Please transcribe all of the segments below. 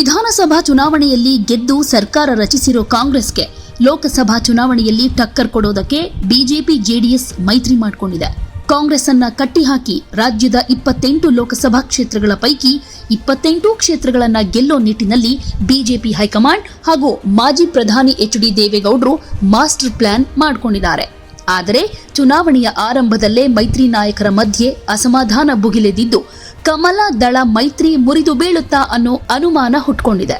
ವಿಧಾನಸಭಾ ಚುನಾವಣೆಯಲ್ಲಿ ಗೆದ್ದು ಸರ್ಕಾರ ರಚಿಸಿರೋ ಕಾಂಗ್ರೆಸ್ಗೆ ಲೋಕಸಭಾ ಚುನಾವಣೆಯಲ್ಲಿ ಟಕ್ಕರ್ ಕೊಡೋದಕ್ಕೆ ಬಿಜೆಪಿ ಜೆಡಿಎಸ್ ಮೈತ್ರಿ ಮಾಡಿಕೊಂಡಿದೆ. ಕಾಂಗ್ರೆಸ್ ಅನ್ನ ಕಟ್ಟಿಹಾಕಿ ರಾಜ್ಯದ 28 ಲೋಕಸಭಾ ಕ್ಷೇತ್ರಗಳ ಪೈಕಿ 28 ಕ್ಷೇತ್ರಗಳನ್ನ ಗೆಲ್ಲೋ ನಿಟ್ಟಿನಲ್ಲಿ ಬಿಜೆಪಿ ಹೈಕಮಾಂಡ್ ಹಾಗೂ ಮಾಜಿ ಪ್ರಧಾನಿ ಎಚ್.ಡಿ. ದೇವೇಗೌಡರು ಮಾಸ್ಟರ್ ಪ್ಲಾನ್ ಮಾಡಿಕೊಂಡಿದ್ದಾರೆ. ಆದರೆ ಚುನಾವಣೆಯ ಆರಂಭದಲ್ಲೇ ಮೈತ್ರಿ ನಾಯಕರ ಮಧ್ಯೆ ಅಸಮಾಧಾನ ಭುಗಿಲೆದಿದ್ದು ಕಮಲ ದಳ ಮೈತ್ರಿ ಮುರಿದು ಬೀಳುತ್ತಾ ಅನ್ನೋ ಅನುಮಾನ ಹುಟ್ಟುಕೊಂಡಿದೆ.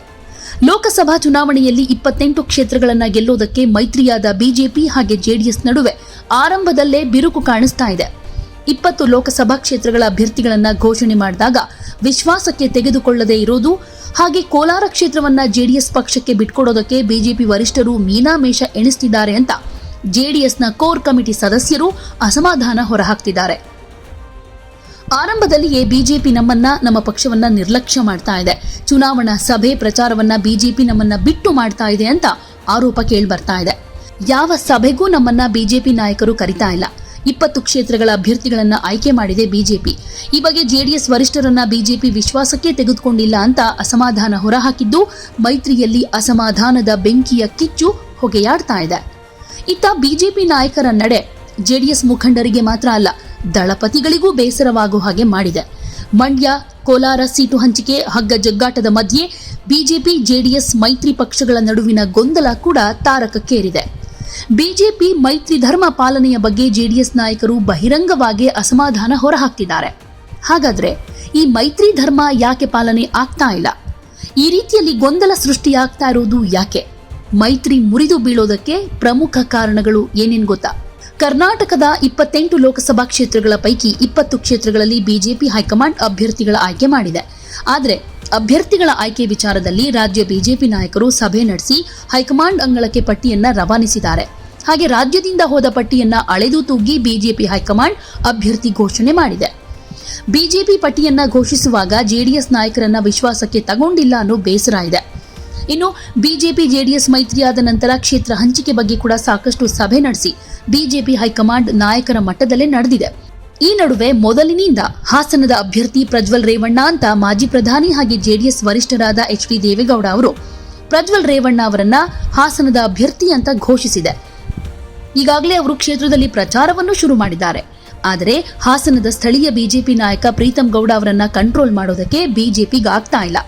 ಲೋಕಸಭಾ ಚುನಾವಣೆಯಲ್ಲಿ 28 ಕ್ಷೇತ್ರಗಳನ್ನ ಗೆಲ್ಲೋದಕ್ಕೆ ಮೈತ್ರಿಯಾದ ಬಿಜೆಪಿ ಹಾಗೆ ಜೆಡಿಎಸ್ ನಡುವೆ ಆರಂಭದಲ್ಲೇ ಬಿರುಕು ಕಾಣಿಸ್ತಾ ಇದೆ. 20 ಲೋಕಸಭಾ ಕ್ಷೇತ್ರಗಳ ಅಭ್ಯರ್ಥಿಗಳನ್ನ ಘೋಷಣೆ ಮಾಡಿದಾಗ ವಿಶ್ವಾಸಕ್ಕೆ ತೆಗೆದುಕೊಳ್ಳದೇ ಇರೋದು ಹಾಗೆ ಕೋಲಾರ ಕ್ಷೇತ್ರವನ್ನ ಜೆಡಿಎಸ್ ಪಕ್ಷಕ್ಕೆ ಬಿಟ್ಕೊಡೋದಕ್ಕೆ ಬಿಜೆಪಿ ವರಿಷ್ಠರು ಮೀನಾಮೇಷ ಎಣಿಸ್ತಿದ್ದಾರೆ ಅಂತ ಜೆಡಿಎಸ್ನ ಕೋರ್ ಕಮಿಟಿ ಸದಸ್ಯರು ಅಸಮಾಧಾನ ಹೊರಹಾಕ್ತಿದ್ದಾರೆ. ಆರಂಭದಲ್ಲಿಯೇ ಬಿಜೆಪಿ ನಮ್ಮ ಪಕ್ಷವನ್ನ ನಿರ್ಲಕ್ಷ್ಯ ಮಾಡ್ತಾ ಇದೆ, ಚುನಾವಣಾ ಸಭೆ ಪ್ರಚಾರವನ್ನ ಬಿಜೆಪಿ ನಮ್ಮನ್ನ ಬಿಟ್ಟು ಮಾಡ್ತಾ ಇದೆ ಅಂತ ಆರೋಪ ಕೇಳಿಬರ್ತಾ ಇದೆ. ಯಾವ ಸಭೆಗೂ ನಮ್ಮನ್ನ ಬಿಜೆಪಿ ನಾಯಕರು ಕರಿತಾ ಇಲ್ಲ. 20 ಕ್ಷೇತ್ರಗಳ ಅಭ್ಯರ್ಥಿಗಳನ್ನ ಆಯ್ಕೆ ಮಾಡಿದೆ ಬಿಜೆಪಿ. ಈ ಬಗ್ಗೆ ಜೆಡಿಎಸ್ ವರಿಷ್ಠರನ್ನ ಬಿಜೆಪಿ ವಿಶ್ವಾಸಕ್ಕೆ ತೆಗೆದುಕೊಂಡಿಲ್ಲ ಅಂತ ಅಸಮಾಧಾನ ಹೊರಹಾಕಿದ್ದು ಮೈತ್ರಿಯಲ್ಲಿ ಅಸಮಾಧಾನದ ಬೆಂಕಿಯ ಕಿಚ್ಚು ಹೊಗೆಯಾಡ್ತಾ ಇದೆ. ಇತ್ತ ಬಿಜೆಪಿ ನಾಯಕರ ನಡೆ ಜೆಡಿಎಸ್ ಮುಖಂಡರಿಗೆ ಮಾತ್ರ ಅಲ್ಲ, ದಳಪತಿಗಳಿಗೂ ಬೇಸರವಾಗುವ ಹಾಗೆ ಮಾಡಿದೆ. ಮಂಡ್ಯ ಕೋಲಾರ ಸೀಟು ಹಂಚಿಕೆ ಹಗ್ಗ ಜಗ್ಗಾಟದ ಮಧ್ಯೆ ಬಿಜೆಪಿ ಜೆಡಿಎಸ್ ಮೈತ್ರಿ ಪಕ್ಷಗಳ ನಡುವಿನ ಗೊಂದಲ ಕೂಡ ತಾರಕಕ್ಕೇರಿದೆ. ಬಿಜೆಪಿ ಮೈತ್ರಿ ಧರ್ಮ ಪಾಲನೆಯ ಬಗ್ಗೆ ಜೆಡಿಎಸ್ ನಾಯಕರು ಬಹಿರಂಗವಾಗಿ ಅಸಮಾಧಾನ ಹೊರಹಾಕ್ತಿದ್ದಾರೆ. ಹಾಗಾದ್ರೆ ಈ ಮೈತ್ರಿ ಧರ್ಮ ಯಾಕೆ ಪಾಲನೆ ಆಗ್ತಾ ಇಲ್ಲ? ಈ ರೀತಿಯಲ್ಲಿ ಗೊಂದಲ ಸೃಷ್ಟಿಯಾಗ್ತಾ ಇರೋದು ಯಾಕೆ? ಮೈತ್ರಿ ಮುರಿದು ಬೀಳೋದಕ್ಕೆ ಪ್ರಮುಖ ಕಾರಣಗಳು ಏನೇನು ಗೊತ್ತಾ? ಕರ್ನಾಟಕದ 28 ಲೋಕಸಭಾ ಕ್ಷೇತ್ರಗಳ ಪೈಕಿ 20 ಕ್ಷೇತ್ರಗಳಲ್ಲಿ ಬಿಜೆಪಿ ಹೈಕಮಾಂಡ್ ಅಭ್ಯರ್ಥಿಗಳ ಆಯ್ಕೆ ಮಾಡಿದೆ. ಆದರೆ ಅಭ್ಯರ್ಥಿಗಳ ಆಯ್ಕೆ ವಿಚಾರದಲ್ಲಿ ರಾಜ್ಯ ಬಿಜೆಪಿ ನಾಯಕರು ಸಭೆ ನಡೆಸಿ ಹೈಕಮಾಂಡ್ ಅಂಗಳಕ್ಕೆ ಪಟ್ಟಿಯನ್ನ ರವಾನಿಸಿದ್ದಾರೆ. ಹಾಗೆ ರಾಜ್ಯದಿಂದ ಹೋದ ಪಟ್ಟಿಯನ್ನ ಅಳೆದು ತೂಗಿ ಬಿಜೆಪಿ ಹೈಕಮಾಂಡ್ ಅಭ್ಯರ್ಥಿ ಘೋಷಣೆ ಮಾಡಿದೆ. ಬಿಜೆಪಿ ಪಟ್ಟಿಯನ್ನ ಘೋಷಿಸುವಾಗ ಜೆಡಿಎಸ್ ನಾಯಕರನ್ನ ವಿಶ್ವಾಸಕ್ಕೆ ತಗೊಂಡಿಲ್ಲ ಅನ್ನೋ ಬೇಸರ ಇದೆ. ಇನ್ನು ಬಿಜೆಪಿ ಜೆಡಿಎಸ್ ಮೈತ್ರಿಯಾದ ನಂತರ ಕ್ಷೇತ್ರ ಹಂಚಿಕೆ ಬಗ್ಗೆ ಕೂಡ ಸಾಕಷ್ಟು ಸಭೆ ನಡೆಸಿ ಬಿಜೆಪಿ ಹೈಕಮಾಂಡ್ ನಾಯಕರ ಮಟ್ಟದಲ್ಲೇ ನಡೆದಿದೆ. ಈ ನಡುವೆ ಮೊದಲಿನಿಂದ ಹಾಸನದ ಅಭ್ಯರ್ಥಿ ಪ್ರಜ್ವಲ್ ರೇವಣ್ಣ ಅಂತ ಮಾಜಿ ಪ್ರಧಾನಿ ಹಾಗೆ ಜೆಡಿಎಸ್ ವರಿಷ್ಠರಾದ ಎಚ್.ಡಿ. ದೇವೇಗೌಡ ಅವರು ಪ್ರಜ್ವಲ್ ರೇವಣ್ಣ ಅವರನ್ನ ಹಾಸನದ ಅಭ್ಯರ್ಥಿ ಅಂತ ಘೋಷಿಸಿದೆ. ಈಗಾಗಲೇ ಅವರು ಕ್ಷೇತ್ರದಲ್ಲಿ ಪ್ರಚಾರವನ್ನು ಶುರು ಮಾಡಿದ್ದಾರೆ. ಆದರೆ ಹಾಸನದ ಸ್ಥಳೀಯ ಬಿಜೆಪಿ ನಾಯಕ ಪ್ರೀತಂ ಗೌಡ ಅವರನ್ನ ಕಂಟ್ರೋಲ್ ಮಾಡೋದಕ್ಕೆ ಬಿಜೆಪಿಗೆ ಆಗ್ತಾ ಇಲ್ಲ.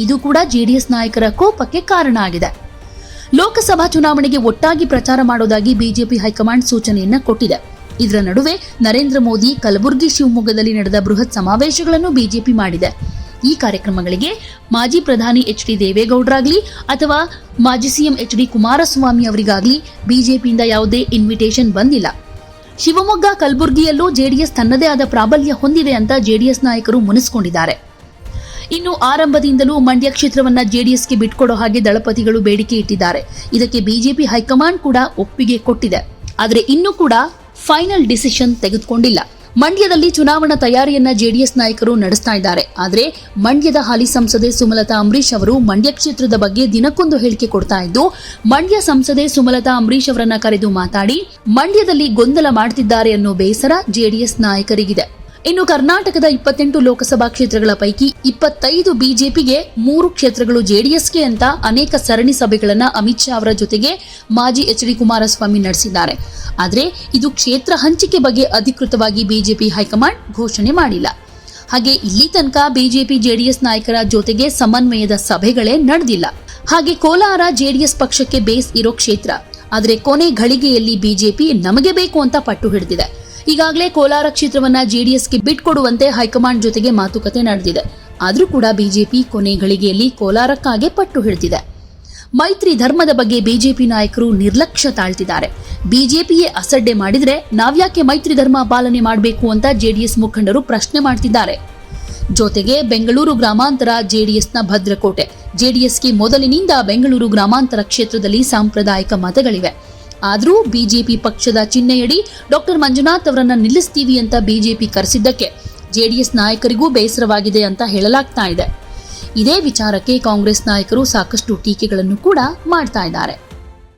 ಇದು ಕೂಡ ಜೆಡಿಎಸ್ ನಾಯಕರ ಕೋಪಕ್ಕೆ ಕಾರಣ ಆಗಿದೆ. ಲೋಕಸಭಾ ಚುನಾವಣೆಗೆ ಒಟ್ಟಾಗಿ ಪ್ರಚಾರ ಮಾಡೋದಾಗಿ ಬಿಜೆಪಿ ಹೈಕಮಾಂಡ್ ಸೂಚನೆಯನ್ನ ಕೊಟ್ಟಿದೆ. ಇದರ ನಡುವೆ ನರೇಂದ್ರ ಮೋದಿ ಕಲಬುರಗಿ ಶಿವಮೊಗ್ಗದಲ್ಲಿ ನಡೆದ ಬೃಹತ್ ಸಮಾವೇಶಗಳನ್ನು ಬಿಜೆಪಿ ಮಾಡಿದೆ. ಈ ಕಾರ್ಯಕ್ರಮಗಳಿಗೆ ಮಾಜಿ ಪ್ರಧಾನಿ ಎಚ್.ಡಿ. ದೇವೇಗೌಡರಾಗಲಿ ಅಥವಾ ಮಾಜಿ ಸಿಎಂ ಎಚ್.ಡಿ. ಕುಮಾರಸ್ವಾಮಿ ಅವರಿಗಾಗಲಿ ಬಿಜೆಪಿಯಿಂದ ಯಾವುದೇ ಇನ್ವಿಟೇಷನ್ ಬಂದಿಲ್ಲ. ಶಿವಮೊಗ್ಗ ಕಲಬುರಗಿಯಲ್ಲೂ ಜೆಡಿಎಸ್ ತನ್ನದೇ ಆದ ಪ್ರಾಬಲ್ಯ ಹೊಂದಿದೆ ಅಂತ ಜೆಡಿಎಸ್ ನಾಯಕರು ಮುನಿಸಿಕೊಂಡಿದ್ದಾರೆ. ಇನ್ನು ಆರಂಭದಿಂದಲೂ ಮಂಡ್ಯ ಕ್ಷೇತ್ರವನ್ನ ಜೆಡಿಎಸ್ಗೆ ಬಿಟ್ಕೊಡೋ ಹಾಗೆ ದಳಪತಿಗಳು ಬೇಡಿಕೆ ಇಟ್ಟಿದ್ದಾರೆ. ಇದಕ್ಕೆ ಬಿಜೆಪಿ ಹೈಕಮಾಂಡ್ ಕೂಡ ಒಪ್ಪಿಗೆ ಕೊಟ್ಟಿದೆ. ಆದರೆ ಇನ್ನೂ ಕೂಡ ಫೈನಲ್ ಡಿಸಿಷನ್ ತೆಗೆದುಕೊಂಡಿಲ್ಲ. ಮಂಡ್ಯದಲ್ಲಿ ಚುನಾವಣಾ ತಯಾರಿಯನ್ನ ಜೆಡಿಎಸ್ ನಾಯಕರು ನಡೆಸ್ತಾ ಇದ್ದಾರೆ. ಆದರೆ ಮಂಡ್ಯದ ಹಾಲಿ ಸಂಸದೆ ಸುಮಲತಾ ಅಂಬರೀಶ್ ಅವರು ಮಂಡ್ಯ ಕ್ಷೇತ್ರದ ಬಗ್ಗೆ ದಿನಕ್ಕೊಂದು ಹೇಳಿಕೆ ಕೊಡ್ತಾ ಇದ್ದು ಮಂಡ್ಯ ಸಂಸದೆ ಸುಮಲತಾ ಅಂಬರೀಶ್ ಅವರನ್ನ ಕರೆದು ಮಾತಾಡಿ ಮಂಡ್ಯದಲ್ಲಿ ಗೊಂದಲ ಮಾಡ್ತಿದ್ದಾರೆ ಅನ್ನೋ ಬೇಸರ ಜೆಡಿಎಸ್ ನಾಯಕರಿಗಿದೆ. ಇನ್ನು ಕರ್ನಾಟಕದ 28 ಲೋಕಸಭಾ ಕ್ಷೇತ್ರಗಳ ಪೈಕಿ 25 ಬಿಜೆಪಿಗೆ, 3 ಕ್ಷೇತ್ರಗಳು ಜೆಡಿಎಸ್ಗೆ ಅಂತ ಅನೇಕ ಸರಣಿ ಸಭೆಗಳನ್ನ ಅಮಿತ್ ಶಾ ಅವರ ಜೊತೆಗೆ ಮಾಜಿ ಎಚ್.ಡಿ. ಕುಮಾರಸ್ವಾಮಿ ನಡೆಸಿದ್ದಾರೆ. ಆದರೆ ಇದು ಕ್ಷೇತ್ರ ಹಂಚಿಕೆ ಬಗ್ಗೆ ಅಧಿಕೃತವಾಗಿ ಬಿಜೆಪಿ ಹೈಕಮಾಂಡ್ ಘೋಷಣೆ ಮಾಡಿಲ್ಲ. ಹಾಗೆ ಇಲ್ಲಿ ತನಕ ಬಿಜೆಪಿ ಜೆಡಿಎಸ್ ನಾಯಕರ ಜೊತೆಗೆ ಸಮನ್ವಯದ ಸಭೆಗಳೇ ನಡೆದಿಲ್ಲ. ಹಾಗೆ ಕೋಲಾರ ಜೆಡಿಎಸ್ ಪಕ್ಷಕ್ಕೆ ಬೇಸ್ ಇರೋ ಕ್ಷೇತ್ರ. ಆದರೆ ಕೊನೆ ಘಳಿಗೆಯಲ್ಲಿ ಬಿಜೆಪಿ ನಮಗೆ ಬೇಕು ಅಂತ ಪಟ್ಟು ಹಿಡಿದಿದೆ. ಈಗಾಗಲೇ ಕೋಲಾರ ಕ್ಷೇತ್ರವನ್ನ ಜೆಡಿಎಸ್ಗೆ ಬಿಟ್ಕೊಡುವಂತೆ ಹೈಕಮಾಂಡ್ ಜೊತೆಗೆ ಮಾತುಕತೆ ನಡೆದಿದೆ. ಆದ್ರೂ ಕೂಡ ಬಿಜೆಪಿ ಕೊನೆ ಗಳಿಗೆಯಲ್ಲಿ ಕೋಲಾರಕ್ಕಾಗೆ ಪಟ್ಟು ಹಿಡಿದಿದೆ. ಮೈತ್ರಿ ಧರ್ಮದ ಬಗ್ಗೆ ಬಿಜೆಪಿ ನಾಯಕರು ನಿರ್ಲಕ್ಷ್ಯ ತಾಳ್ತಿದ್ದಾರೆ. ಬಿಜೆಪಿಯೇ ಅಸಡ್ಡೆ ಮಾಡಿದ್ರೆ ನಾವ್ಯಾಕೆ ಮೈತ್ರಿ ಧರ್ಮ ಪಾಲನೆ ಮಾಡಬೇಕು ಅಂತ ಜೆಡಿಎಸ್ ಮುಖಂಡರು ಪ್ರಶ್ನೆ ಮಾಡ್ತಿದ್ದಾರೆ. ಜೊತೆಗೆ ಬೆಂಗಳೂರು ಗ್ರಾಮಾಂತರ ಜೆಡಿಎಸ್ನ ಭದ್ರಕೋಟೆ. ಜೆಡಿಎಸ್ಗೆ ಮೊದಲಿನಿಂದ ಬೆಂಗಳೂರು ಗ್ರಾಮಾಂತರ ಕ್ಷೇತ್ರದಲ್ಲಿ ಸಾಂಪ್ರದಾಯಿಕ ಮತಗಳಿವೆ. ಆದರೂ ಬಿಜೆಪಿ ಪಕ್ಷದ ಚಿಹ್ನೆಯಡಿ ಡಾಕ್ಟರ್ ಮಂಜುನಾಥ್ ಅವರನ್ನ ನಿಲ್ಲಿಸ್ತೀವಿ ಅಂತ ಬಿಜೆಪಿ ಕರೆಸಿದ್ದಕ್ಕೆ ಜೆಡಿಎಸ್ ನಾಯಕರಿಗೂ ಬೇಸರವಾಗಿದೆ ಅಂತ ಹೇಳಲಾಗ್ತಾ ಇದೆ. ಇದೇ ವಿಚಾರಕ್ಕೆ ಕಾಂಗ್ರೆಸ್ ನಾಯಕರು ಸಾಕಷ್ಟು ಟೀಕೆಗಳನ್ನು ಕೂಡ ಮಾಡ್ತಾ ಇದ್ದಾರೆ.